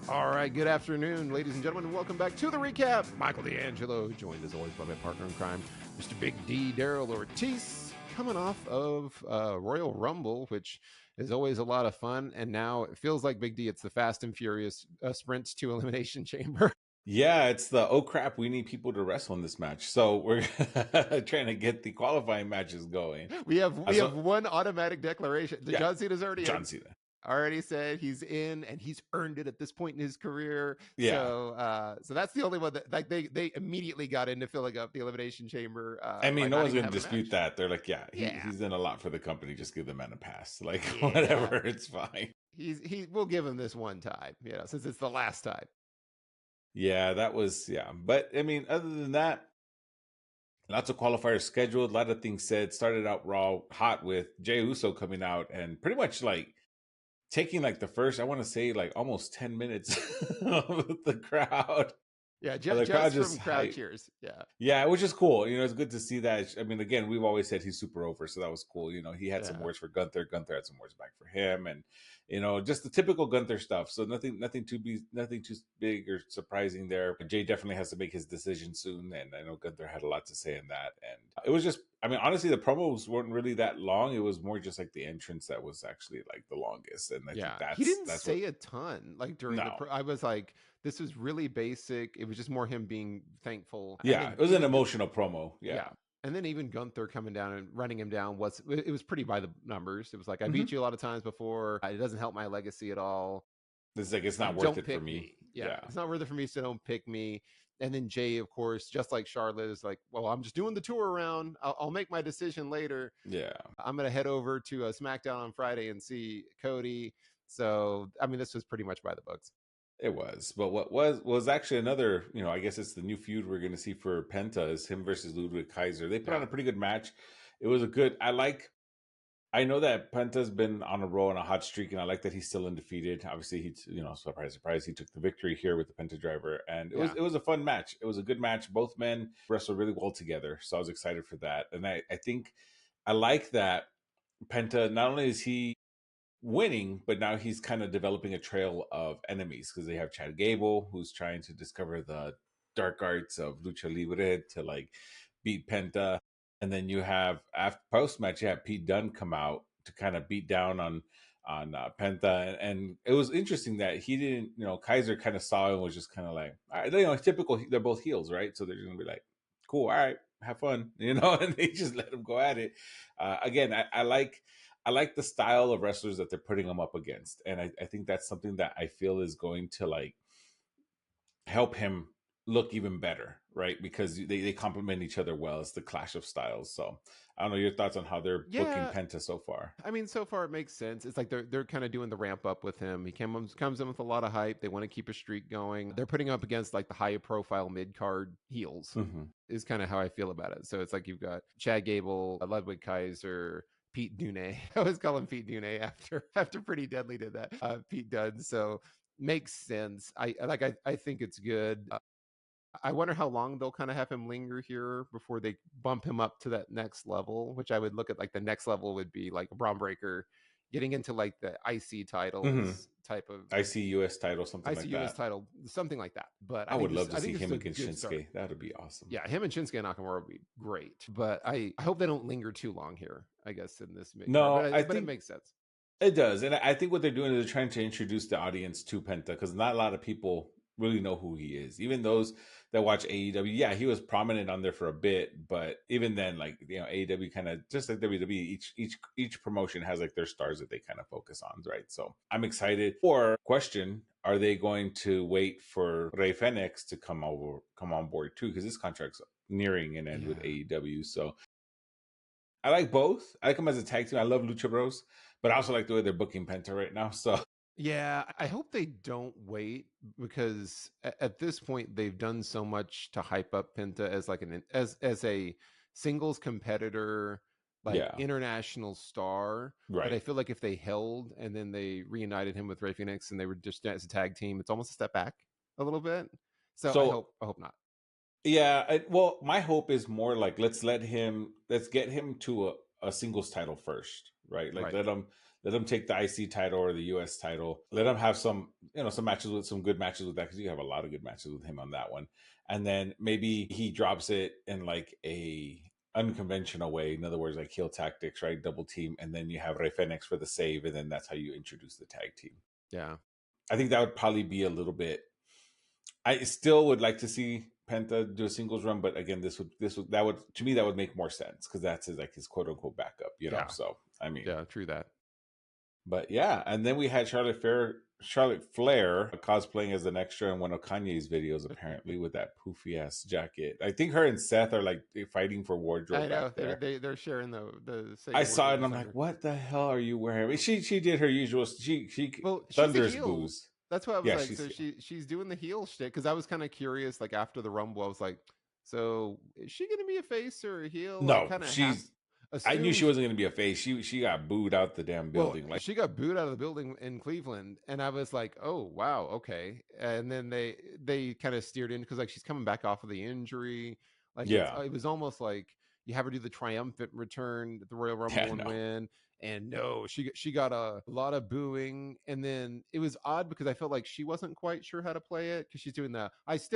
All right, good afternoon, ladies and gentlemen, and welcome back to the recap. Michael D'Angelo, joined as always by my partner in crime, Mr. Big D, Daryl Ortiz, coming off of Royal Rumble, which is always a lot of fun. And now it feels like Big D, it's the fast and furious sprints to Elimination Chamber. Yeah, it's the oh crap, we need people to wrestle in this match. So we're trying to get the qualifying matches going. we have we So have one automatic declaration. yeah, John Cena's already John in. Cena. Already said he's in and he's earned it at this point in his career. Yeah. So that's the only one that like they immediately got into filling up the Elimination Chamber I by mean, no not one's even gonna having a dispute match. that. They're like, yeah, Yeah. he's done a lot for the company. Just give the man a pass. Like Yeah. whatever, it's fine. We'll give him this one time, since it's the last time. Yeah, that was But I mean, other than that, lots of qualifiers scheduled, a lot of things said. Started out raw hot with Jey Uso coming out and pretty much like taking like the first, I want to say like almost 10 minutes of the crowd. Yeah, The crowd just from just crowd hype. cheers. Yeah. Yeah, which is cool. It's good to see that. I mean, again, we've always said he's super over, so that was cool. He had some Yeah. words for Gunther. Gunther had some words back for him, and just the typical Gunther stuff. So nothing too big or surprising there. Jay definitely has to make his decision soon, and I know Gunther had a lot to say in that. And it was just, I mean, honestly, the promos weren't really that long. It was more just like the entrance that was actually like the longest, and I think He didn't that's what. say a ton like during No, I was like, this was really basic. It was just more him being thankful. And yeah, then it was an even emotional promo. Yeah. Yeah. And then even Gunther coming down and running him down it was pretty by the numbers. It was like, I beat Hmm. you a lot of times before. It doesn't help my legacy at all. It's like it's not worth Don't it for pick me. me. Yeah. Yeah. It's not worth it for me, so don't pick me. And then Jay, of course, just like Charlotte, is like, well, I'm just doing the tour around. I'll make my decision later. Yeah. I'm going to head over to SmackDown on Friday and see Cody. So, I mean, this was pretty much by the books. It was, but what was actually another, I guess it's the new feud we're going to see for Penta is him versus Ludwig Kaiser. They put on Yeah. a pretty good match. It was a good. I know that Penta's been on a roll and a hot streak, and I like that he's still undefeated. Obviously, surprise, surprise, he took the victory here with the Penta driver, and Yeah. it was a fun match. It was a good match. Both men wrestled really well together, so I was excited for that. And I think I like that Penta. Not only is he winning, but now he's kind of developing a trail of enemies because they have Chad Gable, who's trying to discover the dark arts of lucha libre to like beat Penta, and then you have after post match you have Pete Dunne come out to kind of beat down on Penta, and it was interesting that he didn't, Kaiser kind of saw it and was just kind of like, all right, typical. They're both heels, right? So they're just gonna be like, cool, all right, have fun, and they just let him go at it. Again, I like the style of wrestlers that they're putting them up against. And I think that's something that I feel is going to like help him look even better, right? Because they complement each other well. It's the clash of styles. So I don't know your thoughts on how they're booking Yeah. Penta so far. I mean, so far it makes sense. It's like they're kind of doing the ramp up with him. He comes in with a lot of hype. They want to keep a streak going. They're putting up against like the high profile mid card heels. Mm-hmm. Is kind of how I feel about it. So it's like you've got Chad Gable, Ludwig Kaiser, Pete Dunne. I always call him Pete Dunne after Pretty Deadly did that. Pete Dunne. So makes sense. I think it's good. I wonder how long they'll kind of have him linger here before they bump him up to that next level, which I would look at like the next level would be like Braun Breaker getting into like the IC Mm-hmm. titles type of ICUS title, something like ICUS that. title, something like that. But I would love to I see think this is him a against good start. Shinsuke. That would be awesome. Yeah, him and Shinsuke Nakamura would be great. But I hope they don't linger too long here, I guess, in this mid card. No, I But it think makes sense. it does. And I think what they're doing is they're trying to introduce the audience to Penta because not a lot of people really know who he is. Even those that watch AEW, yeah, he was prominent on there for a bit, but even then, like, AEW kind of just like WWE, each promotion has like their stars that they kind of focus on, right? So I'm excited. For question, are they going to wait for Rey Fenix to come on board too? Because his contract's nearing an end with AEW. So I like both. I like them as a tag team. I love Lucha Bros, but I also like the way they're booking Penta right now. So Yeah, I hope they don't wait because at this point they've done so much to hype up Penta as like as a singles competitor, like yeah, international star. That I right. feel like if they held and then they reunited him with Ray Phoenix and they were just as a tag team, it's almost a step back a little bit. So So I hope not. yeah, well, my hope is more like let's get him to a singles title first, right? Like Right. let him take the IC title or the US title. Let him have some. some matches with some good matches with that, because you have a lot of good matches with him on that one. And then maybe he drops it in like a unconventional way. In other words, like heel tactics, right? Double team, and then you have Rey Fenix for the save, and then that's how you introduce the tag team. Yeah. I think that would probably be a little bit. I still would like to see Penta do a singles run, but again, that would to me that would make more sense, because that's his quote unquote backup, Yeah. So I mean, Yeah, true that. But yeah, and then we had Charlotte Flair cosplaying as an extra in one of Kanye's videos, apparently with that poofy ass jacket. I think her and Seth are like fighting for wardrobe I know back there. they're sharing the same. I saw it and I'm like, what the hell are you wearing? I mean, she did her usual. She well, she's a thunderous heel. booze. That's why I was Yeah, like, so she's doing the heel shit, because I was kind of curious. Like after the Rumble, I was like, so is she gonna be a face or a heel? No, I kind of she's. I knew she wasn't going to be a face. She got booed out the damn building. Well, she got booed out of the building in Cleveland, and I was like, "Oh wow, okay." And then they kind of steered in, because like she's coming back off of the injury. Like it was almost like you have her do the triumphant return at the Royal Rumble and win. And no, she got a lot of booing, and then it was odd because I felt like she wasn't quite sure how to play it, because she's doing the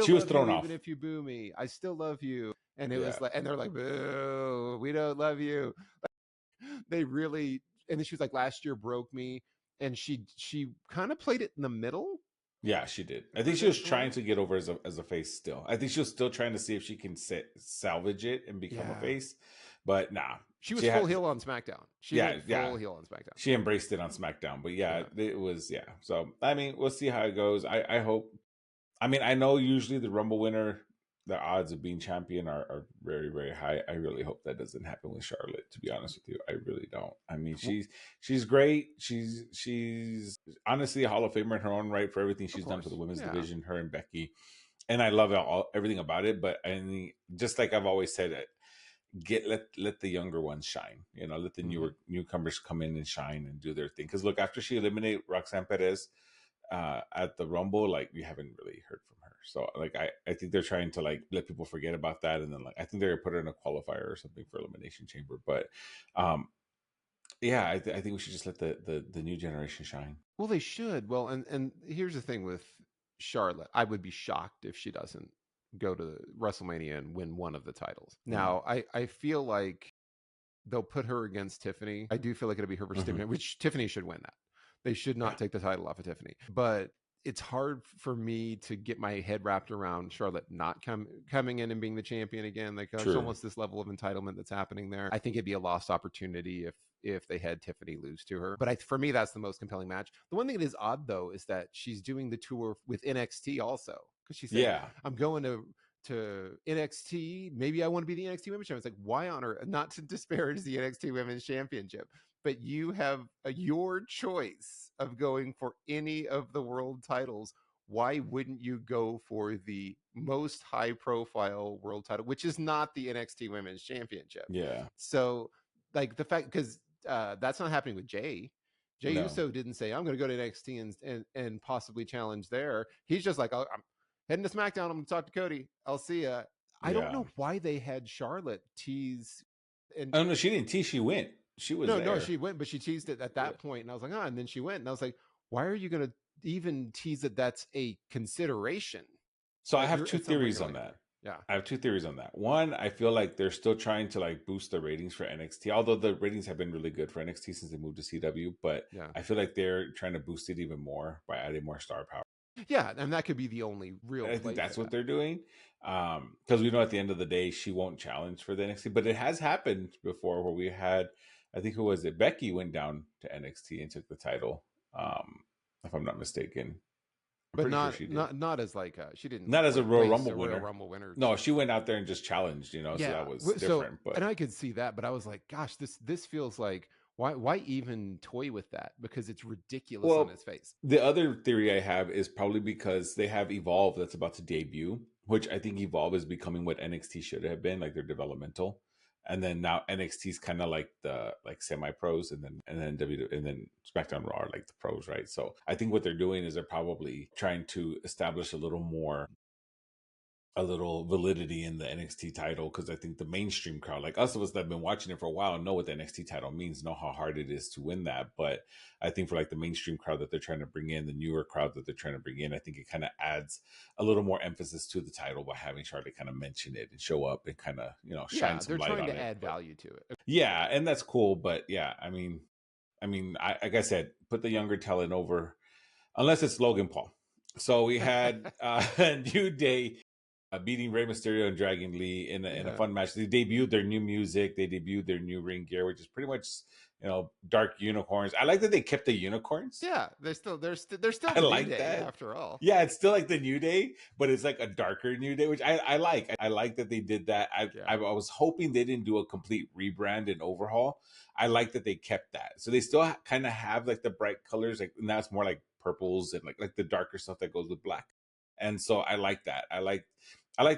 she was thrown off. Even if you boo me, I still love you. And it was like, and they're like, boo, we don't love you. They really, and then she was like, last year broke me, and she kind of played it in the middle. Yeah, she did. I think she was trying to get over as a face still. I think she was still trying to see if she can salvage it and become a face. But nah. She was full heel on SmackDown. She went full heel on SmackDown. She embraced it on SmackDown. But it was, So, I mean, we'll see how it goes. I hope. I mean, I know usually the Rumble winner, the odds of being champion are very, very high. I really hope that doesn't happen with Charlotte, to be honest with you. I really don't. I mean, she's great. She's honestly a Hall of Famer in her own right for everything she's done for the women's division, her and Becky. And I love everything about it. But I mean, just like I've always said, let the younger ones shine. Let the newcomers come in and shine and do their thing. Because look, after she eliminated Roxanne Perez at the Rumble, like, we haven't really heard from her. So like I think they're trying to like let people forget about that, and then like I think they're gonna put her in a qualifier or something for Elimination Chamber. But I think we should just let the new generation shine. Well, they should. Well, and here's the thing with Charlotte, I would be shocked if she doesn't go to WrestleMania and win one of the titles. Now, I feel like they'll put her against Tiffany. I do feel like it'll be her versus Tiffany, which Tiffany should win that. They should not take the title off of Tiffany. But it's hard for me to get my head wrapped around Charlotte not coming in and being the champion again. Like there's almost this level of entitlement that's happening there. I think it'd be a lost opportunity if they had Tiffany lose to her. But for me, that's the most compelling match. The one thing that is odd, though, is that she's doing the tour with NXT also. Because she said, I'm going to NXT. Maybe I want to be the NXT Women's Championship. It's like, why on earth? Not to disparage the NXT Women's Championship, but you have your choice of going for any of the world titles. Why wouldn't you go for the most high profile world title, which is not the NXT Women's Championship? Yeah. So like the fact, because that's not happening with Jay Uso didn't say, I'm going to go to NXT and possibly challenge there. He's just like, I'm heading to SmackDown. I'm going to talk to Cody. I'll see ya. I don't know why they had Charlotte tease. And no, she didn't tease. She went. She was there. No, she went, but she teased it at that point. And I was like, and then she went. And I was like, why are you going to even tease that that's a consideration? So I have two theories on that. Yeah. I have two theories on that. One, I feel like they're still trying to like boost the ratings for NXT, although the ratings have been really good for NXT since they moved to CW. But I feel like they're trying to boost it even more by adding more star power. Yeah, and that could be the only real. I think that's what they're doing, because we know at the end of the day she won't challenge for the NXT. But it has happened before where we had, I think, who was it? Becky went down to NXT and took the title, if I'm not mistaken. But not as like she didn't not as a Royal Rumble winner. No, she went out there and just challenged. So that was different. But and I could see that, but I was like, gosh, this feels like. Why even toy with that? Because it's ridiculous on his face. The other theory I have is probably because they have Evolve that's about to debut, which I think Evolve is becoming what NXT should have been, like they're developmental. And then now NXT is kind of like the semi-pros, and then SmackDown Raw are like the pros, right? So I think what they're doing is they're probably trying to establish a little more a little validity in the NXT title, because I think the mainstream crowd, like us of us that have been watching it for a while, know what the NXT title means, know how hard it is to win that. But I think for like the mainstream crowd that they're trying to bring in, the newer crowd that they're trying to bring in, I think it kind of adds a little more emphasis to the title by having Charlotte kind of mention it and show up and kind of, shine Yeah, some they're light trying on to it. add But value to it. yeah, and that's cool. But yeah, like I said, put the younger talent over, unless it's Logan Paul. So we had New Day beating Rey Mysterio and Dragon Lee in a fun match. They debuted their new music. They debuted their new ring gear, which is pretty much dark unicorns. I like that they kept the unicorns. Yeah, they're still I the New like Day that. after all. Yeah, it's still like the New Day, but it's like a darker New Day, which I like. I like that they did that. I was hoping they didn't do a complete rebrand and overhaul. I like that they kept that. So they still kind of have like the bright colors, like now it's more like purples and like the darker stuff that goes with black. And so I like that. I like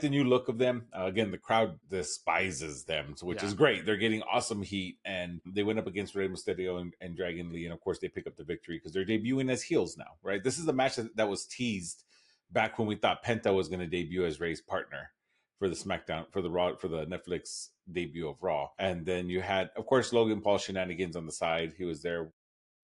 the new look of them. Again, the crowd despises them, which is great. They're getting awesome heat, and they went up against Rey Mysterio and Dragon Lee, and of course they pick up the victory because they're debuting as heels now, right? This is the match that was teased back when we thought Penta was going to debut as Rey's partner for the SmackDown, for the Raw, for the Netflix debut of Raw. And then you had, of course, Logan Paul shenanigans on the side. He was there.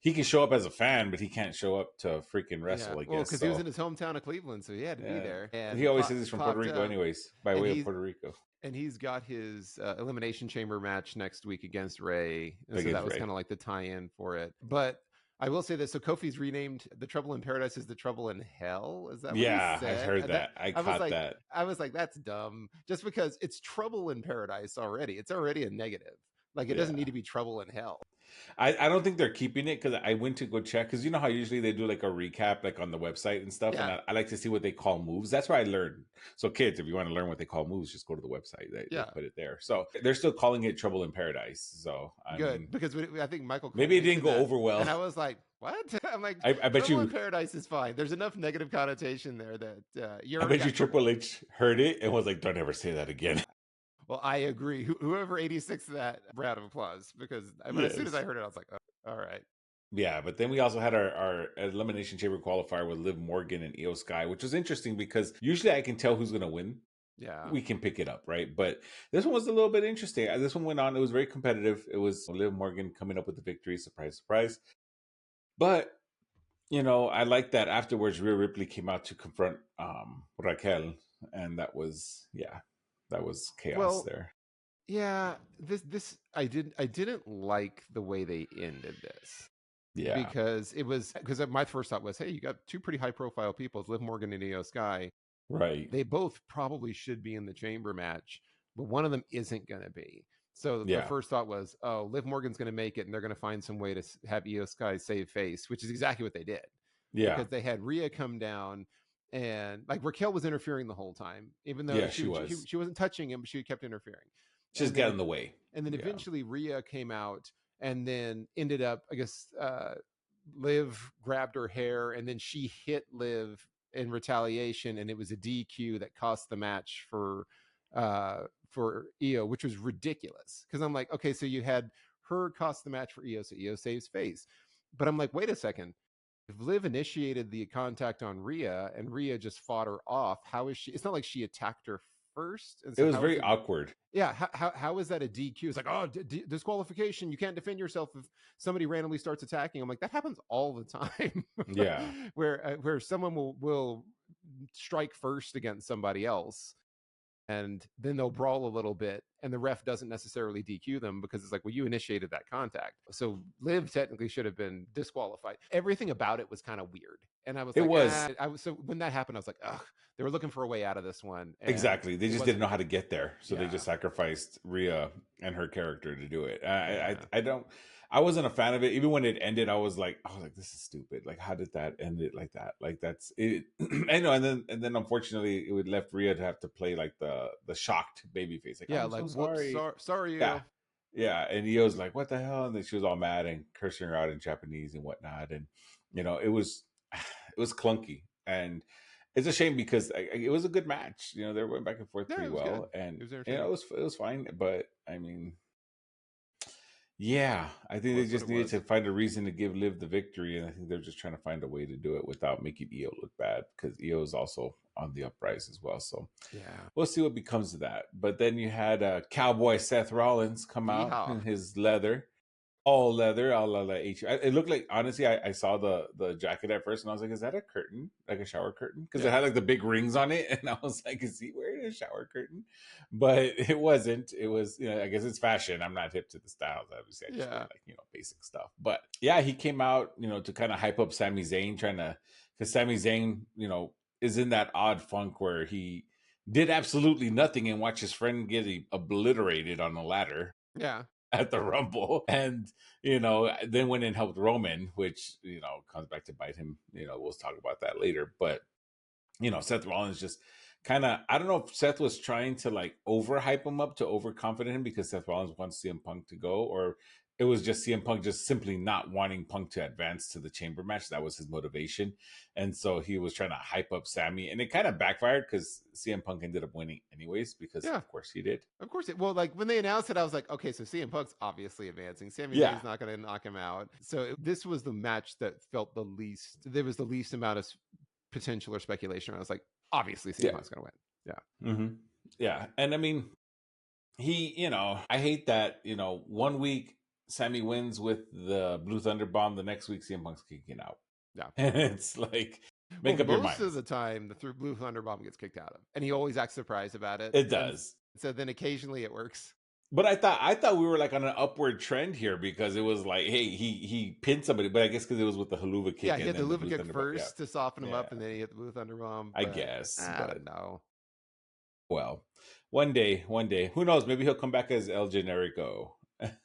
He can show up as a fan, but he can't show up to freaking wrestle, I guess. Well, because he was in his hometown of Cleveland, so he had to be there. And he always says he's from Puerto Rico anyways, by way of Puerto Rico. And he's got his Elimination Chamber match next week against Rey. And so that was kind of like the tie-in for it. But I will say this. So Kofi's renamed the Trouble in Paradise is the Trouble in Hell. Is that what he said? I've heard that. I caught that. I was like, that's dumb. Just because it's Trouble in Paradise already. It's already a negative. Like, it doesn't need to be Trouble in Hell. I don't think they're keeping it, because I went to go check, because you know how usually they do like a recap like on the website and stuff, and I like to see what they call moves. That's where I learned. So kids, if you want to learn what they call moves, just go to the website. They put it there. So they're still calling it Trouble in Paradise. So I mean, because I think Michael Cole maybe it didn't go over well, and I was like, what? I'm like, I bet Trouble you in Paradise is fine. There's enough negative connotation there that I bet you Triple H heard it and was like, don't ever say that again. Well, I agree. Whoever 86 that, round of applause, because as soon as I heard it, I was like, oh, all right. Yeah, but then we also had our Elimination Chamber qualifier with Liv Morgan and Io Sky, which was interesting because usually I can tell who's going to win. Yeah. We can pick it up, right? But this one was a little bit interesting. This one went on. It was very competitive. It was Liv Morgan coming up with the victory. Surprise, surprise. But, I like that afterwards Rhea Ripley came out to confront Raquel. And that was chaos there. Yeah, this I didn't like the way they ended this. Yeah, because my first thought was, hey, you got two pretty high profile people, Liv Morgan and Io Sky, right? They both probably should be in the chamber match, but one of them isn't going to be. So the first thought was, oh, Liv Morgan's going to make it, and they're going to find some way to have Io Sky save face, which is exactly what they did. Yeah, because they had Rhea come down. And like Raquel was interfering the whole time, even though she wasn't touching him, but she kept interfering. Just got in the way. And then eventually Rhea came out and then ended up, I guess, Liv grabbed her hair and then she hit Liv in retaliation. And it was a DQ that cost the match for Io, which was ridiculous. Because I'm like, okay, so you had her cost the match for Io, so Io saves face. But I'm like, wait a second. If Liv initiated the contact on Rhea and Rhea just fought her off, how is she? It's not like she attacked her first. And so it was very awkward. Yeah. How is that a DQ? It's like, oh, disqualification. You can't defend yourself if somebody randomly starts attacking. I'm like, that happens all the time. Yeah. where someone will strike first against somebody else. And then they'll brawl a little bit, and the ref doesn't necessarily DQ them because it's like, well, you initiated that contact. So Liv technically should have been disqualified. Everything about it was kind of weird. And I was so when that happened, I was like, ugh, they were looking for a way out of this one. Exactly. They just didn't know how to get there. So they just sacrificed Rhea and her character to do it. I wasn't a fan of it. Even when it ended, I was like, this is stupid. Like, how did that end it like that? Like, that's it. I know. And then unfortunately, it would left Rhea to have to play like the shocked baby face. Like, so sorry. Sorry. Yeah. And Io's like, what the hell? And then she was all mad and cursing her out in Japanese and whatnot. And, it was clunky. And it's a shame because it was a good match. They went back and forth pretty well. Good. And it was fine. But I mean, Yeah, I think they Was what just it needed was. to find a reason to give Liv the victory, and I think they're just trying to find a way to do it without making Io look bad because Io is also on the uprise as well. So Yeah. we'll see what becomes of that. But then you had Cowboy Seth Rollins come out Yeehaw. in his leather, all leather, all la H. It looked like, honestly, I saw the jacket at first, and I was like, "Is that a curtain, like a shower curtain?" Because it Yeah. had like the big rings on it, and I was like, "Is he wearing a shower curtain?" But it wasn't. It was, I guess it's fashion. I'm not hip to the styles. Obviously, I just wear Yeah. like basic stuff. But yeah, he came out, to kind of hype up Sami Zayn, trying to, because Sami Zayn, is in that odd funk where he did absolutely nothing and watch his friend get obliterated on the ladder Yeah. at the Rumble, and then went and helped Roman, which comes back to bite him. We'll talk about that later. But Seth Rollins just kind of, I don't know if Seth was trying to like overhype him up to overconfident him because Seth Rollins wants CM Punk to go, or it was just CM Punk just simply not wanting Punk to advance to the chamber match. That was his motivation. And so he was trying to hype up Sammy, and it kind of backfired because CM Punk ended up winning anyways, because Yeah. of course he did. Of course well, like when they announced it, I was like, okay, so CM Punk's obviously advancing. Sami Yeah. Zayn's not going to knock him out. So this was the match that felt the least. There was the least amount of potential or speculation. I was like, obviously CM Yeah. Punk's going to win. Yeah. Mm-hmm. Yeah. And I mean, I hate that, 1 week Sammy wins with the Blue Thunder Bomb, the next week CM Punk's kicking out. Yeah. And it's like, Well, make up your most of minds. the time, the Blue Thunder Bomb gets kicked out of, and he always acts surprised about it. It And does. so then occasionally it works. But I thought we were like on an upward trend here because it was like, hey, he pinned somebody, but I guess because it was with the Haluva Yeah, kick he and had the then the Luva Blue kick Thunder Bomb. Yeah. first to soften him Yeah. up, and then he hit the Blue Thunder Bomb. I But guess. I But don't know. well, one day, who knows? Maybe he'll come back as El Generico.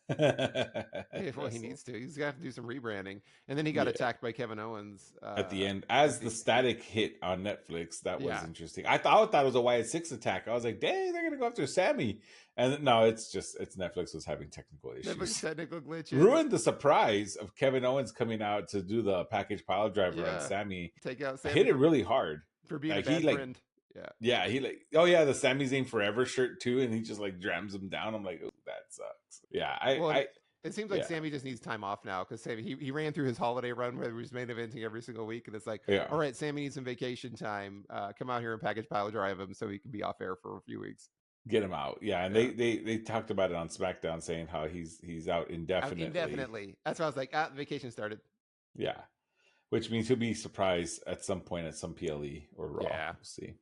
Well, he needs to. He's got to do some rebranding. And then he got Yeah. attacked by Kevin Owens At the end, at as the the static hit on Netflix, that was yeah. interesting. I thought it was a Wyatt 6 attack. I was like, dang, they're gonna go after Sammy. And no, it's Netflix was having technical Netflix issues. technical glitches. Ruined the surprise of Kevin Owens coming out to do the package pile driver on Yeah. Sammy. Take out Sammy Hit it really hard. for being Like a he bad like friend. Yeah. yeah, he like, oh yeah, the Sami Zayn Forever shirt too, and he just like drams him down. I'm like, oh, that sucks. Yeah, Well, I it seems like yeah, Sammy just needs time off now because Sammy he ran through his holiday run where he was main eventing every single week, and it's like, yeah. all right, Sammy needs some vacation time. Come out here and package pile drive him so he can be off air for a few weeks. Get him out. Yeah, and Yeah. they talked about it on SmackDown, saying how he's out indefinitely. Indefinitely. That's why I was like, the vacation started. Yeah, which means he'll be surprised at some point at some PLE or Raw. Yeah. We'll see.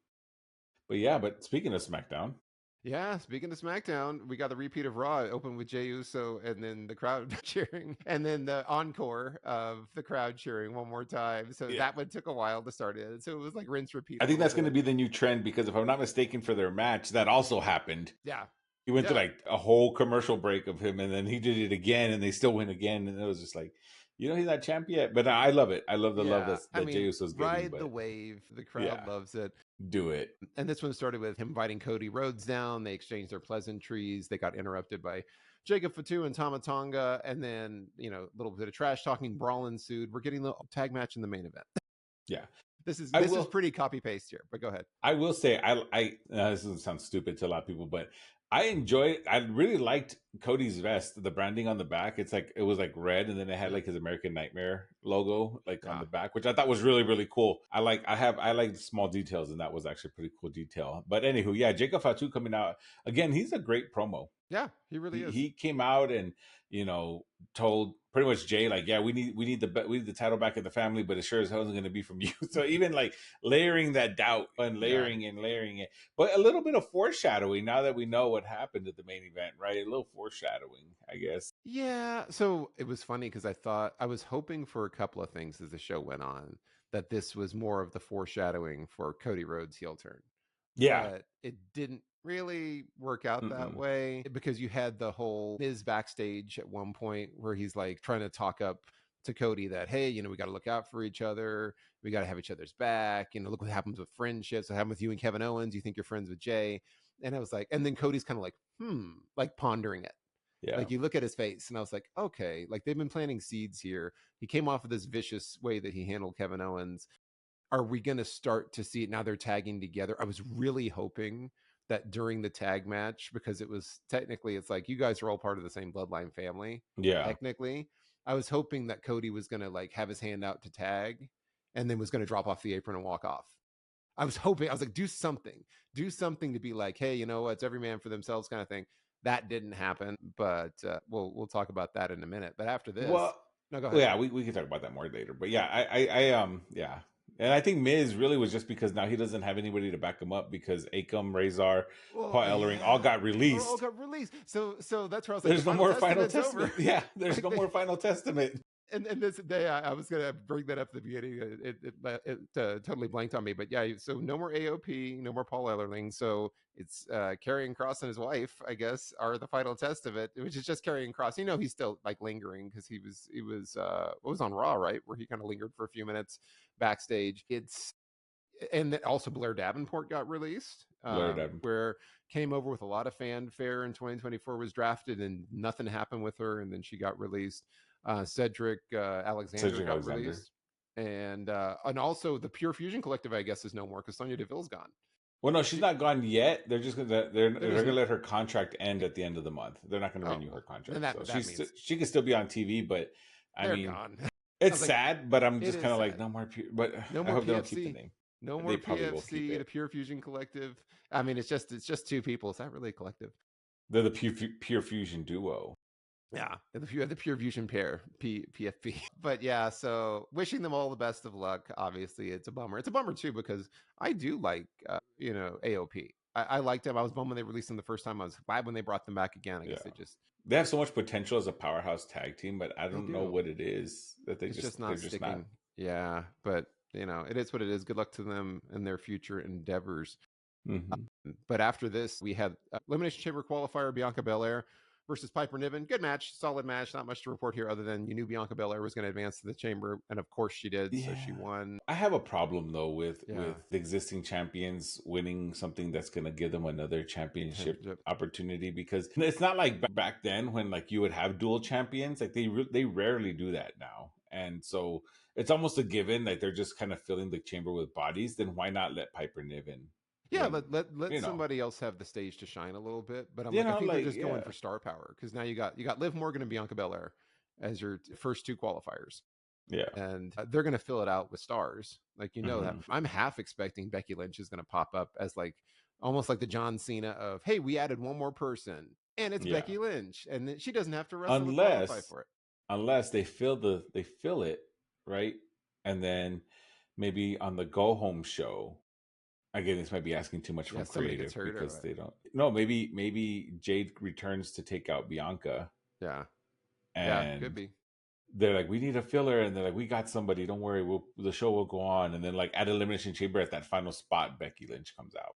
But yeah, but speaking of SmackDown, Yeah, speaking of SmackDown, we got the repeat of Raw open with Jey Uso and then the crowd cheering, and then the encore of the crowd cheering one more time. So yeah, that one took a while to start it. So it was like rinse repeat. I A think little that's going to bit. be the new trend because if I'm not mistaken, for their match that also happened. Yeah. He went to Yeah. like a whole commercial break of him, and then he did it again, and they still win again, and it was just like, he's not champ yet. But I love it. I love the love Yeah. I that Jey mean, Uso's getting. ride the But wave. The crowd yeah, loves it. do it. And this one started with him inviting Cody Rhodes down. They exchanged their pleasantries. They got interrupted by Jacob Fatu and Tama Tonga. And then, a little bit of trash talking, brawl ensued. We're getting the tag match in the main event. Yeah. This is pretty copy paste here, but go ahead. I will say, this doesn't sound stupid to a lot of people, but I really liked Cody's vest, the branding on the back. It was like red, and then it had like his American Nightmare logo like on the back, which I thought was really, really cool. I like the small details, and that was actually a pretty cool detail. But anywho, yeah, Jacob Fatu coming out again. He's a great promo. Yeah, he really is. He came out and told pretty much Jay like, yeah, we need the title back in the family, but it sure as hell isn't going to be from you. So even like layering that doubt and layering it, but a little bit of foreshadowing now that we know what happened at the main event, right? A little foreshadowing, I guess. Yeah. So it was funny because I was hoping for a couple of things as the show went on, that this was more of the foreshadowing for Cody Rhodes' heel turn. Yeah. But it didn't really work out that way because you had the whole Miz backstage at one point where he's like trying to talk up to Cody that, hey, we got to look out for each other. We got to have each other's back. Look what happens with friendships. What happened with you and Kevin Owens. You think you're friends with Jay. And I was like, and then Cody's kind of like, like pondering it. Yeah. Like you look at his face and I was like, okay, like they've been planting seeds here. He came off of this vicious way that he handled Kevin Owens. Are we going to start to see it now? They're tagging together. I was really hoping that during the tag match, because it was technically, it's like you guys are all part of the same bloodline family. Yeah. Technically, I was hoping that Cody was gonna like have his hand out to tag, and then was gonna drop off the apron and walk off. I was hoping, I was like, do something to be like, hey, you know what, it's every man for themselves kind of thing. That didn't happen, but we'll talk about that in a minute. But after this, Well, no, go ahead. yeah, we can talk about that more later. But yeah, yeah. And I think Miz really was just because now he doesn't have anybody to back him up because Akam, Razor, Paul Ellering all got released. All got released. So that's where I was like, there's no more Final Testament. Yeah, there's no more Final Testament. And this day, I was gonna bring that up at the beginning. It totally blanked on me, but yeah. So no more AOP, no more Paul Ellerling. So it's Karrion Kross and his wife, I guess, are the final test of it, which is just Karrion Kross. You know, he's still like lingering because he was on Raw, right, where he kind of lingered for a few minutes backstage. And also Blair Davenport got released. Where came over with a lot of fanfare in 2024, was drafted and nothing happened with her, and then she got released. Cedric Alexander got released, and also the Pure Fusion Collective, I guess, is no more because Sonya Deville's gone. Well, no, she's not gone yet. They're just gonna let her contract end at the end of the month. They're not gonna renew her contract. So she can still be on TV, but I mean, gone. It's sad, but I'm just kind of like no more. But no more I hope PFC. They don't keep the name. No more PFC, the Pure Fusion Collective. I mean, it's just two people. Is that really a collective? They're the Pure Fusion duo. Yeah, the Pure Fusion pair, PFP. But yeah, so wishing them all the best of luck. Obviously, it's a bummer. It's a bummer too because I do like AOP. I liked them. I was bummed when they released them the first time. I was glad when they brought them back again. I guess they have so much potential as a powerhouse tag team, but I don't know what it is that they're just not sticking. Yeah, but it is what it is. Good luck to them in their future endeavors. Mm-hmm. But after this, we had Elimination Chamber qualifier Bianca Belair versus Piper Niven. Good match, solid match. Not much to report here other than you knew Bianca Belair was going to advance to the chamber, and of course she did. Yeah. So she won. I have a problem though with the existing champions winning something that's going to give them another championship opportunity, because it's not like back then when like you would have dual champions. Like they rarely do that now, and so it's almost a given. Like they're just kind of filling the chamber with bodies. Then why not let Piper Niven? Yeah, let somebody else have the stage to shine a little bit. But I think they're just going for star power because now you got Liv Morgan and Bianca Belair as your first two qualifiers. Yeah, and they're going to fill it out with stars. Like that. I'm half expecting Becky Lynch is going to pop up as like almost like the John Cena of, hey, we added one more person and it's Becky Lynch, and then she doesn't have to wrestle to qualify for it unless they fill it right, and then maybe on the go home show. Again, this might be asking too much from creative because they don't. No, maybe Jade returns to take out Bianca. Yeah, and could be. They're like, we need a filler, and they're like, we got somebody. Don't worry, the show will go on. And then like at Elimination Chamber at that final spot, Becky Lynch comes out.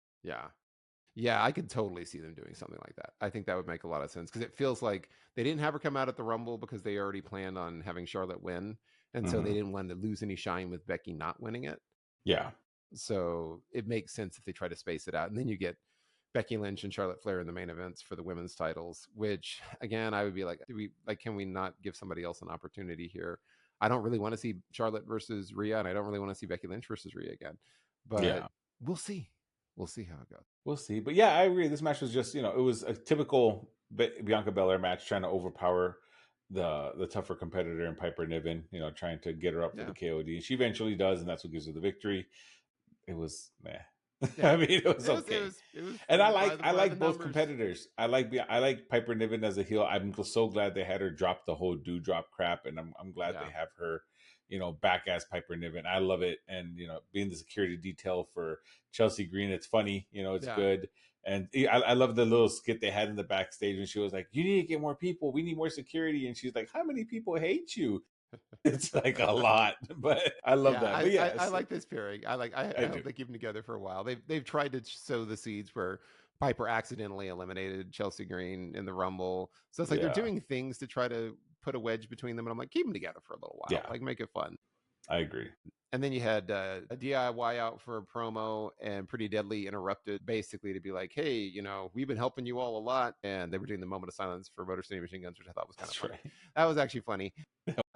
Yeah, I could totally see them doing something like that. I think that would make a lot of sense because it feels like they didn't have her come out at the Rumble because they already planned on having Charlotte win, and so they didn't want to lose any shine with Becky not winning it. Yeah. So it makes sense if they try to space it out. And then you get Becky Lynch and Charlotte Flair in the main events for the women's titles, which again, I would be like, can we not give somebody else an opportunity here? I don't really want to see Charlotte versus Rhea, and I don't really want to see Becky Lynch versus Rhea again. But we'll see. We'll see how it goes. We'll see. But yeah, I agree. This match was just, it was a typical Bianca Belair match trying to overpower the tougher competitor in Piper Niven, trying to get her up for the KOD. And she eventually does, and that's what gives her the victory. It was meh. I mean, it was okay. It was and I like both competitors. I like Piper Niven as a heel. I'm so glad they had her drop the whole Doudrop crap, and I'm glad they have her, back as Piper Niven. I love it, and being the security detail for Chelsea Green, it's funny. It's good, and I love the little skit they had in the backstage when she was like, "You need to get more people. We need more security," and she's like, "How many people hate you?" It's like a lot, but I love that. But I like this pairing. I hope they keep them together for a while. They've tried to sow the seeds where Piper accidentally eliminated Chelsea Green in the Rumble, so it's like they're doing things to try to put a wedge between them. And I'm like, keep them together for a little while. Yeah. Like make it fun. I agree. And then you had a DIY out for a promo, and Pretty Deadly interrupted basically to be like, hey, we've been helping you all a lot. And they were doing the moment of silence for Motor City Machine Guns, which I thought was kind of funny. Right. That was actually funny.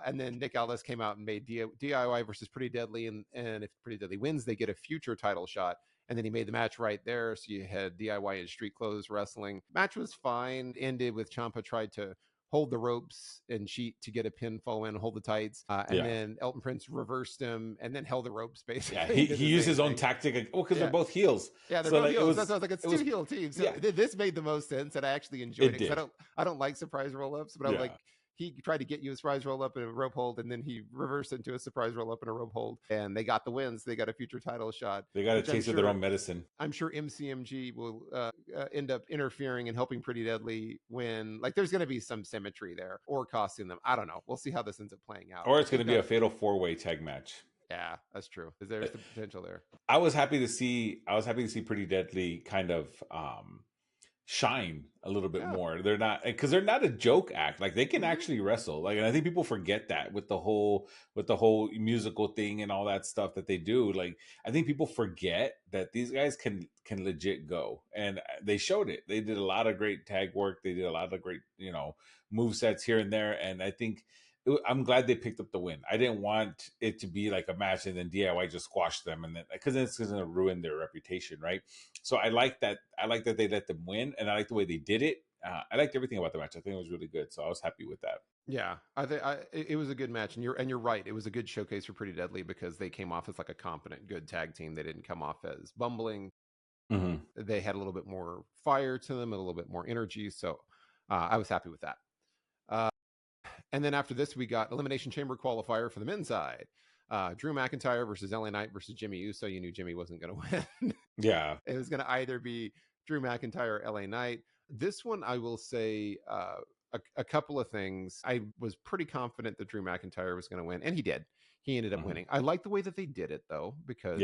And then Nick Aldis came out and made DIY versus Pretty Deadly. And if Pretty Deadly wins, they get a future title shot. and then he made the match right there. So you had DIY and street clothes wrestling. Match was fine. Ended with Ciampa tried to hold the ropes and cheat to get a pinfall in, hold the tights, and Yeah. then Elton Prince reversed him and then held the ropes Yeah, basically. he Did the used same his own thing. tactic. Well, because they're Yeah. both heels. Yeah, they're So both like heels. That's what I was like. It's it two was heel teams. So yeah, this made the most sense, and I actually enjoyed it it because did. I don't like surprise roll ups, but I was Yeah. like, he tried to get you a surprise roll up and a rope hold, and then he reversed into a surprise roll up and a rope hold, and they got the wins. They got a future title shot, They got a which taste of their own medicine. I'm sure MCMG will end up interfering and helping Pretty Deadly win. Like, there's going to be some symmetry there, or costing them. I don't know. We'll see how this ends up playing out. Or But it's going they've to be got a fatal 4-way tag match. yeah, that's true. There's the potential there. I was happy to see Pretty Deadly kind of shine a little bit Yeah. more. They're not, because they're not a joke act. Like they can Mhm. actually wrestle. Like, and I think people forget that with the whole musical thing and all that stuff that they do. Like, I think people forget that these guys can legit go, and they showed it. They did a lot of great tag work. They did a lot of great move sets here and there, and I think I'm glad they picked up the win. I didn't want it to be like a match and then DIY just squashed them, and then because it's going to ruin their reputation, right? So I like that. I like that they let them win, and I like the way they did it. I liked everything about the match. I think it was really good, so I was happy with that. Yeah, I think it was a good match, and you're right. It was a good showcase for Pretty Deadly because they came off as like a competent, good tag team. They didn't come off as bumbling. Mm-hmm. They had a little bit more fire to them, a little bit more energy. So I was happy with that. And then after this, we got Elimination Chamber qualifier for the men's side. Drew McIntyre versus LA Knight versus Jimmy Uso. You knew Jimmy wasn't going to win. Yeah. It was going to either be Drew McIntyre or LA Knight. This one, I will say a couple of things. I was pretty confident that Drew McIntyre was going to win, and he did. He ended up winning. I like the way that they did it, though, because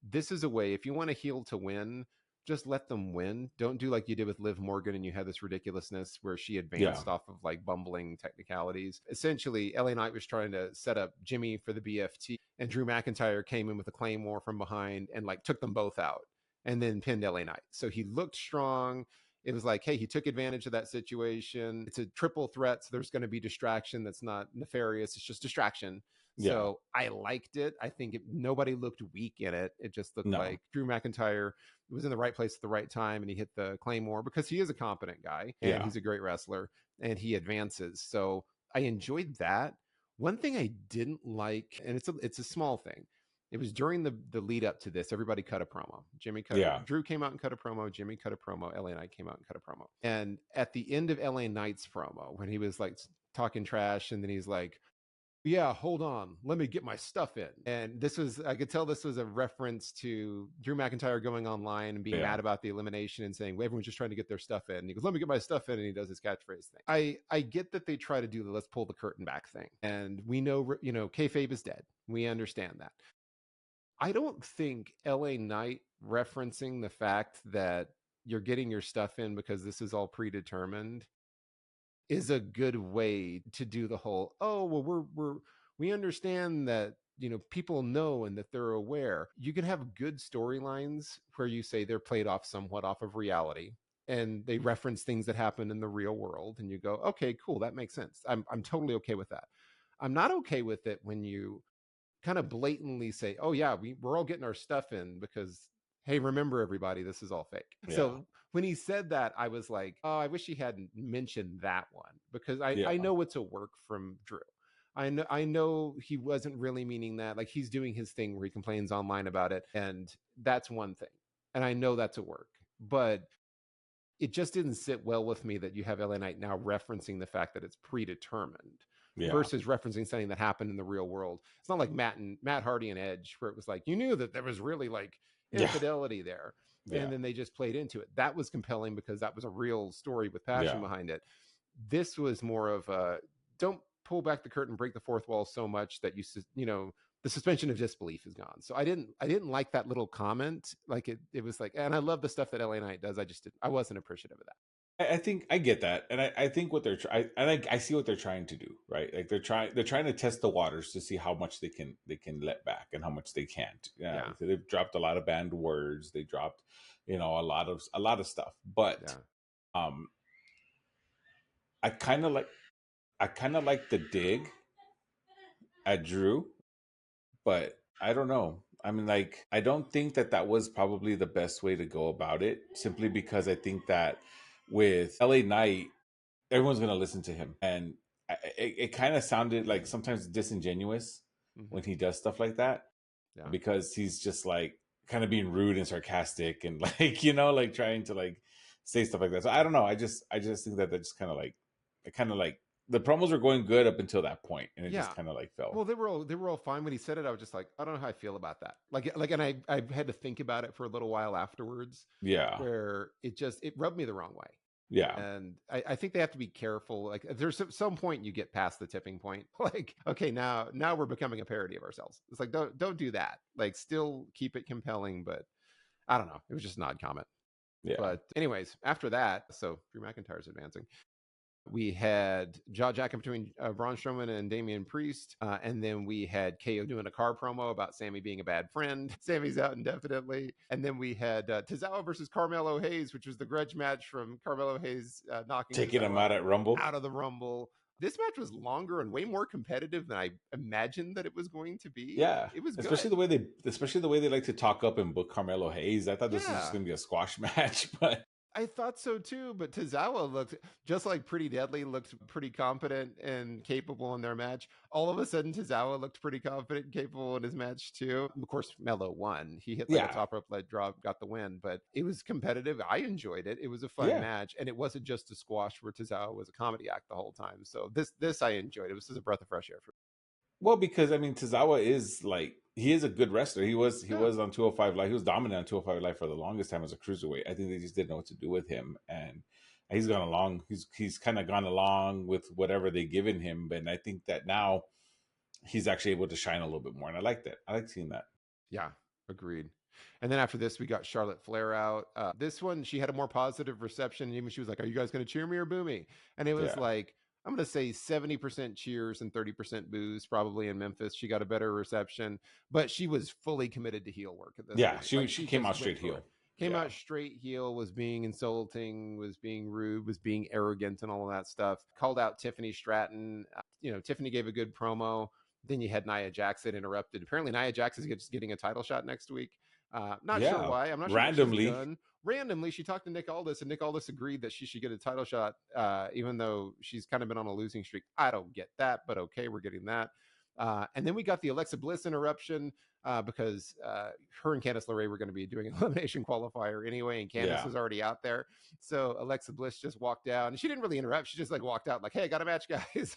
this is a way, if you want a heel to win, just let them win. Don't do like you did with Liv Morgan and you had this ridiculousness where she advanced off of like bumbling technicalities. Essentially, LA Knight was trying to set up Jimmy for the BFT, and Drew McIntyre came in with a claymore from behind and like took them both out and then pinned LA Knight. So he looked strong. It was like, hey, he took advantage of that situation. It's a triple threat, so there's going to be distraction that's not nefarious. It's just distraction. So I liked it. I think nobody looked weak in it. It just looked like Drew McIntyre was in the right place at the right time, and he hit the claymore because he is a competent guy and he's a great wrestler and he advances. So I enjoyed that. One thing I didn't like, and it's a small thing. It was during the lead up to this. Everybody cut a promo. Drew came out and cut a promo. Jimmy cut a promo. LA Knight came out and cut a promo. And at the end of LA Knight's promo, when he was like talking trash, and then he's like, yeah, hold on, let me get my stuff in. And I could tell this was a reference to Drew McIntyre going online and being mad about the elimination and saying, well, everyone's just trying to get their stuff in. And he goes, let me get my stuff in. And he does his catchphrase thing. I get that they try to do the let's pull the curtain back thing. And we know, kayfabe is dead. We understand that. I don't think LA Knight referencing the fact that you're getting your stuff in because this is all predetermined is a good way to do the whole, oh, well, we understand that, people know and that they're aware. You can have good storylines where you say they're played off somewhat off of reality and they reference things that happen in the real world, and you go, okay, cool, that makes sense. I'm totally okay with that. I'm not okay with it when you kind of blatantly say, oh yeah, we're all getting our stuff in because, hey, remember everybody, this is all fake. So when he said that, I was like, oh, I wish he hadn't mentioned that one, because I know it's a work from Drew. I know he wasn't really meaning that. Like, he's doing his thing where he complains online about it, and that's one thing. And I know that's a work, but it just didn't sit well with me that you have LA Knight now referencing the fact that it's predetermined versus referencing something that happened in the real world. It's not like Matt Hardy and Edge, where it was like, you knew that there was really like infidelity there. And then they just played into it. That was compelling because that was a real story with passion behind it. This was more of a, don't pull back the curtain, break the fourth wall so much that the suspension of disbelief is gone. So I didn't like that little comment. Like it was like, and I love the stuff that LA Knight does. I wasn't appreciative of that. I think I get that, and I think what they're trying, I see what they're trying to do, right? Like they're trying to test the waters to see how much they can let back and how much they can't. So they've dropped a lot of banned words. They dropped, a lot of stuff. But I kind of like the dig at Drew, but I don't know. I mean, like, I don't think that that was probably the best way to go about it, simply because I think that with LA Knight, everyone's going to listen to him. And it kind of sounded like sometimes disingenuous when he does stuff like that, Yeah. because he's just like kind of being rude and sarcastic and like, you know, like trying to like say stuff like that. So I don't know. I just think that just kind of like, it kind of like, the promos were going good up until that point, and it Yeah. just kind of like fell. Well, they were all fine when he said it. I was just like, I don't know how I feel about that. And I had to think about it for a little while afterwards, Yeah. where it rubbed me the wrong way. Yeah. And I think they have to be careful. Like, there's some point you get past the tipping point. Like, okay, now we're becoming a parody of ourselves. It's like, don't do that. Like, still keep it compelling, but I don't know. It was just an odd comment. Yeah. But anyways, after that, so Drew McIntyre's advancing. We had jaw jacking between Braun Strowman and Damian Priest. And then we had KO doing a car promo about Sammy being a bad friend. Sammy's out indefinitely. And then we had Tozawa versus Carmelo Hayes, which was the grudge match from Carmelo Hayes knocking Taking him Tozawa out at Rumble. out of the Rumble. This match was longer and way more competitive than I imagined that it was going to be. Yeah, It was especially good. the way they like to talk up and book Carmelo Hayes. I thought this was just Yeah. going to be a squash match, but I thought so too, but Tozawa looked just like Pretty Deadly, looked pretty confident and capable in their match. All of a sudden, Tozawa looked pretty confident and capable in his match too. Of course, Mello won. He hit like a yeah, top rope leg drop, got the win, but it was competitive. I enjoyed it. It was a fun yeah. match, and it wasn't just a squash where Tozawa was a comedy act the whole time. So this I enjoyed. It was just a breath of fresh air for me. Well, because I mean, Tozawa is like, he is a good wrestler. He was Yeah. on 205 Live. He was dominant on 205 Live for the longest time as a cruiserweight. I think they just didn't know what to do with him, and he's gone along. He's kind of gone along with whatever they given him, but I think that now he's actually able to shine a little bit more, and I like that. I like seeing that. Yeah, agreed. And then after this, we got Charlotte Flair out. This one, she had a more positive reception. Even she was like, "Are you guys going to cheer me or boo me?" And it was Yeah. like, I'm going to say 70% cheers and 30% boos, probably in Memphis. She got a better reception, but she was fully committed to heel work at this Yeah, point. Like, she she came just out went straight for heel. it. Came Yeah. out straight heel, was being insulting, was being rude, was being arrogant, and all of that stuff. Called out Tiffany Stratton. Tiffany gave a good promo. Then you had Nia Jax that interrupted. Apparently, Nia Jax is just getting a title shot next week. Not sure Yeah. why. I'm not sure what she's Randomly. done. Randomly, she talked to Nick Aldis, and Nick Aldis agreed that she should get a title shot, even though she's kind of been on a losing streak. I don't get that, but okay, we're getting that. And then we got the Alexa Bliss interruption because her and Candice LeRae were going to be doing an elimination qualifier anyway, and Candice Yeah. was already out there. So Alexa Bliss just walked out, and she didn't really interrupt. She just like walked out, like, "Hey, I got a match, guys."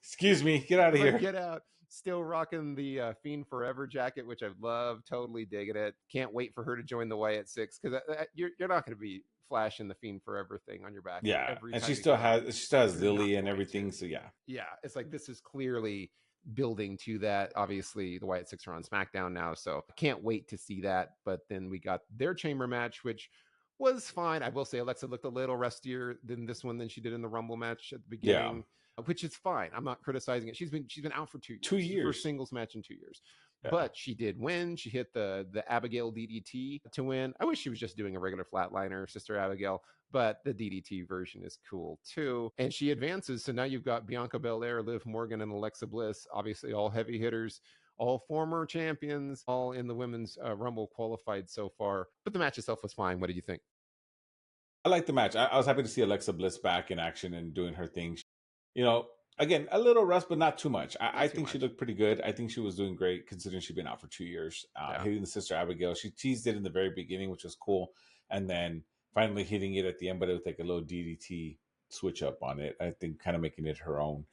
Excuse me, get out of Like, here. get out. Still rocking the Fiend Forever jacket, which I love. Totally digging it. Can't wait for her to join the Wyatt Six, because you're not going to be flashing the Fiend Forever thing on your back. Yeah, every and time she you still come out. has You're not Lily and going everything. to. So yeah, Yeah, it's like this is clearly building to that. Obviously, the Wyatt Six are on SmackDown now, so I can't wait to see that. But then we got their chamber match, which was fine. I will say Alexa looked a little rustier than this one than she did in the Rumble match at the beginning, which is fine. I'm not criticizing it. She's been out for 2 years. 2 years. First singles match in 2 years. Yeah. But she did win. She hit the Abigail DDT to win. I wish she was just doing a regular flatliner, Sister Abigail, but the DDT version is cool too. And she advances. So now you've got Bianca Belair, Liv Morgan, and Alexa Bliss, obviously all heavy hitters, all former champions, all in the women's Rumble qualified so far. But the match itself was fine. What did you think? I like the match. I was happy to see Alexa Bliss back in action and doing her thing. Again, a little rust, but not too much. I think she looked pretty good. I think she was doing great considering she'd been out for 2 years. Hitting the Sister Abigail. She teased it in the very beginning, which was cool. And then finally hitting it at the end, but it was like a little DDT switch up on it. I think kind of making it her own.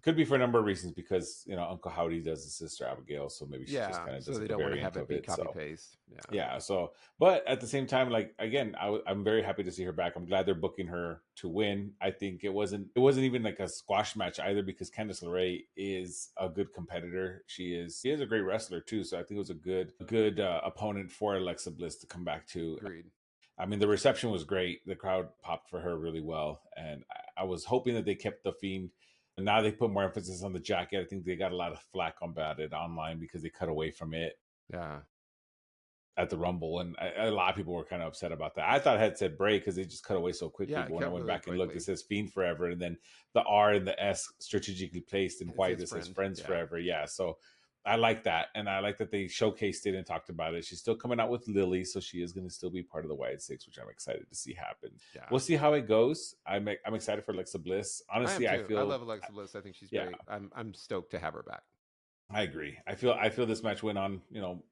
Could be for a number of reasons, because Uncle Howdy does the Sister Abigail, so maybe she just kind of does they don't want to have it be copy paste. Yeah. So, but at the same time, like, again, I'm very happy to see her back. I'm glad they're booking her to win. I think it wasn't even like a squash match either, because Candice LeRae is a good competitor. She is a great wrestler too. So I think it was a good opponent for Alexa Bliss to come back to. Agreed. I mean, the reception was great. The crowd popped for her really well, and I was hoping that they kept the Fiend. And now they put more emphasis on the jacket. I think they got a lot of flack about it online because they cut away from it. Yeah. At the Rumble, and a lot of people were kind of upset about that. I thought it had said Bray because they just cut away so quickly. Yeah, but when I went really back and looked, quickly. it says Fiend Forever, and then the R and the S strategically placed, and Wyatt it says Friends Forever. Yeah, so I like that, and I like that they showcased it and talked about it. She's still coming out with Lily, so she is going to still be part of the Wyatt Six, which I'm excited to see happen. Yeah. We'll see how it goes. I'm excited for Alexa Bliss. I am Honestly, I too. I feel love Alexa Bliss. I think she's yeah, great. I'm stoked to have her back. I agree. I feel this match went on.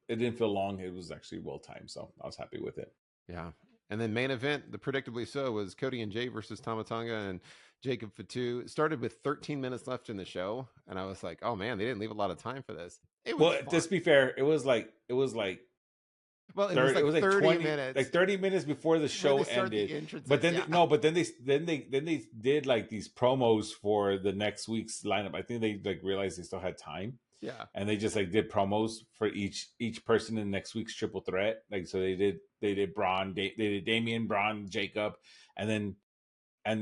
It didn't feel long. It was actually well timed, so I was happy with it. Yeah. And then main event, the predictably so, was Cody and Jay versus Tama Tonga and Jacob Fatu. It started with 13 minutes left in the show, and I was like, oh man, they didn't leave a lot of time for this. It was Well, fun. just be fair, it was like Well, it was like 30 20 minutes. like 30 minutes before the show ended. But then yeah. but then they did like these promos for the next week's lineup. I think they like realized they still had time. Yeah. And they just like did promos for each person in next week's triple threat. Like so they did Braun, they did Damian, Braun, Jacob, and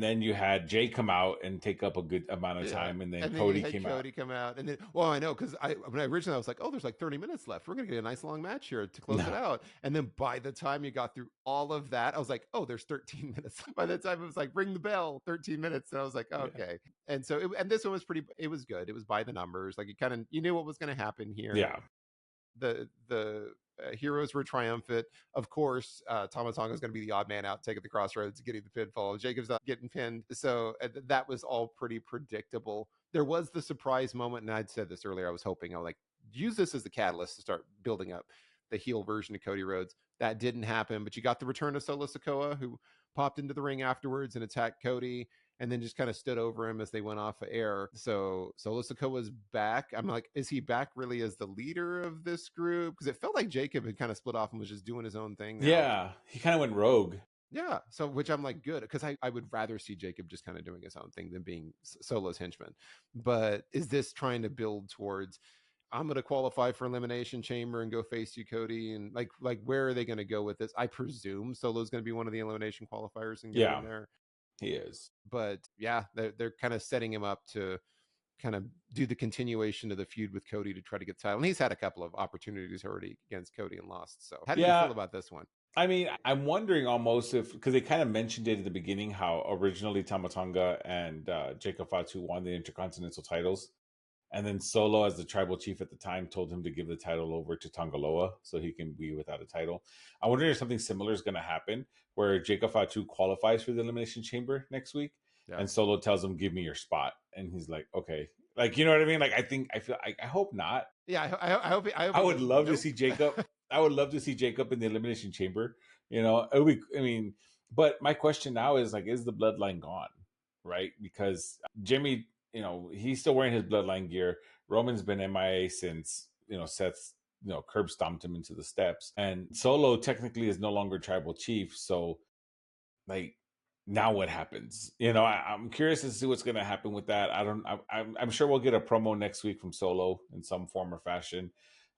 then you had Jay come out and take up a good amount of time, and then Cody came out. Cody come out, and then I know because when I originally I was like, oh, there's like 30 minutes left. We're gonna get a nice long match here to close it out. And then by the time you got through all of that, I was like, oh, there's 13 minutes. By the time it was like, ring the bell, 13 minutes, and I was like, okay. Yeah. And so and this one was it was good. It was by the numbers. Like you knew what was gonna happen here. Yeah. The heroes were triumphant. Of course, Tama Tonga is going to be the odd man out, taking the crossroads, getting the pinfall. Jacob's not getting pinned. So that was all pretty predictable. There was the surprise moment, and I'd said this earlier. I was hoping I would like use this as the catalyst to start building up the heel version of Cody Rhodes. That didn't happen, but you got the return of Solo Sikoa, who popped into the ring afterwards and attacked Cody, and then just kind of stood over him as they went off of air. So Solo Sikoa was back. I'm like, is he back really as the leader of this group? Because it felt like Jacob had kind of split off and was just doing his own thing now. Yeah, he kind of went rogue. Yeah, so which I'm like, good, because I would rather see Jacob just kind of doing his own thing than being Solo's henchman. But is this trying to build towards, I'm going to qualify for Elimination Chamber and go face you, Cody? And like where are they going to go with this? I presume Solo's going to be one of the elimination qualifiers and get in there. He is. But yeah, they're kind of setting him up to kind of do the continuation of the feud with Cody to try to get the title. And he's had a couple of opportunities already against Cody and lost. So how do you feel about this one? I mean, I'm wondering almost because they kind of mentioned it at the beginning how originally Tama Tonga and Jacob Fatu won the Intercontinental titles. And then Solo, as the tribal chief at the time, told him to give the title over to Tongaloa so he can be without a title. I wonder if something similar is going to happen where Jacob Fatu qualifies for the Elimination Chamber next week. Yeah. And Solo tells him, give me your spot. And he's like, okay. Like, you know what I mean? Like, I hope not. Yeah, I hope. I would love to see Jacob. I would love to see Jacob in the Elimination Chamber. You know, it would be, I mean, but my question now is like, is the bloodline gone? Right? Because Jimmy, you know, he's still wearing his bloodline gear. Roman's been MIA since, you know, Seth's, you know, curb stomped him into the steps. And Solo technically is no longer tribal chief. So, like, now what happens? You know, I'm curious to see what's going to happen with that. I'm sure we'll get a promo next week from Solo in some form or fashion.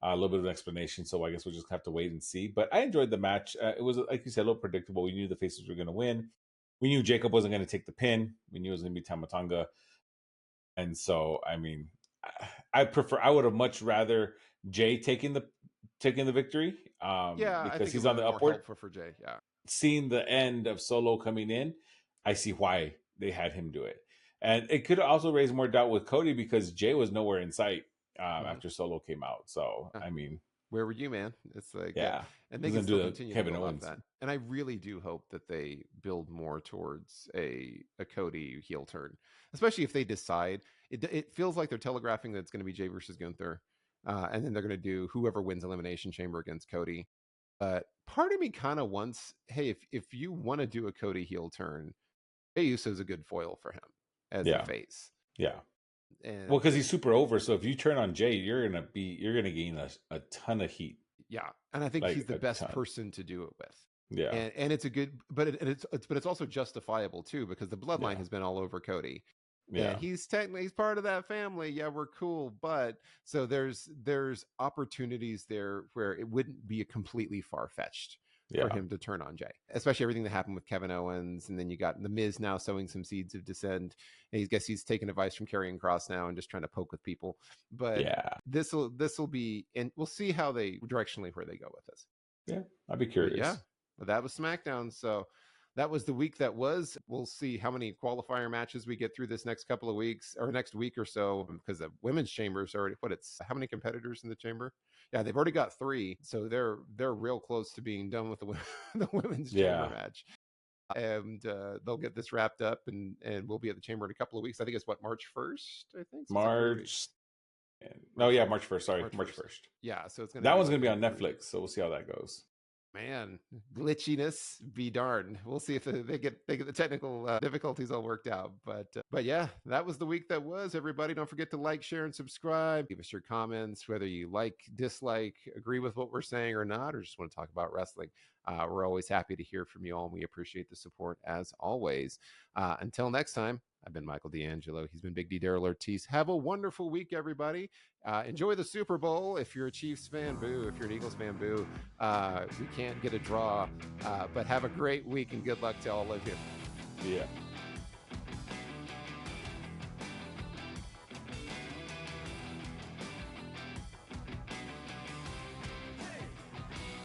A little bit of an explanation. So I guess we'll just have to wait and see. But I enjoyed the match. It was, like you said, a little predictable. We knew the faces were going to win. We knew Jacob wasn't going to take the pin. We knew it was going to be Tama Tonga. And so, I mean, I would have much rather Jay taking the victory. Because he's on the upward for Jay. Yeah. Seeing the end of Solo coming in, I see why they had him do it. And it could also raise more doubt with Cody because Jay was nowhere in sight after Solo came out. So, I mean, where were you, man? It's like, and they can still continue Kevin to build Owens. That. And I really do hope that they build more towards a Cody heel turn, especially if they decide. It feels like they're telegraphing that it's going to be Jay versus Gunther, and then they're going to do whoever wins Elimination Chamber against Cody. But part of me kind of wants, hey, if you want to do a Cody heel turn, Jey Uso is a good foil for him as a face. Yeah. And, well, because he's super over. So if you turn on Jay, you're gonna gain a ton of heat. Yeah, and I think he's the best person to do it with. Yeah, and it's a good, but it's also justifiable too because the bloodline has been all over Cody. Yeah, and he's part of that family. Yeah, we're cool, but so there's opportunities there where it wouldn't be a completely far-fetched for him to turn on Jay, especially everything that happened with Kevin Owens, and then you got The Miz now sowing some seeds of dissent. And he's taking advice from Karrion Kross now and just trying to poke with people. But this will be, and we'll see how they directionally where they go with this. Yeah, I'd be curious. But that was SmackDown, so that was the week that was. We'll see how many qualifier matches we get through this next couple of weeks or next week or so, because the women's chamber is already, it's how many competitors in the chamber? Yeah, they've already got 3, so they're real close to being done with the the women's chamber Yeah. match. And they'll get this wrapped up, and we'll be at the chamber in a couple of weeks. I think it's March 1st. I think so. March. No, yeah, March 1st. Sorry, March 1st. Yeah, so it's gonna that be one's gonna be on Netflix, so we'll see how that goes. Man, glitchiness be darned. We'll see if they get the technical difficulties all worked out. But yeah, that was the week that was. Everybody, don't forget to like, share, and subscribe. Give us your comments, whether you like, dislike, agree with what we're saying or not, or just want to talk about wrestling. We're always happy to hear from you all, and we appreciate the support as always. Until next time, I've been Michael D'Angelo. He's been Big D Daryl Ortiz. Have a wonderful week, everybody. Enjoy the Super Bowl. If you're a Chiefs fan, boo. If you're an Eagles fan, boo. We can't get a draw, but have a great week and good luck to all of you. Yeah.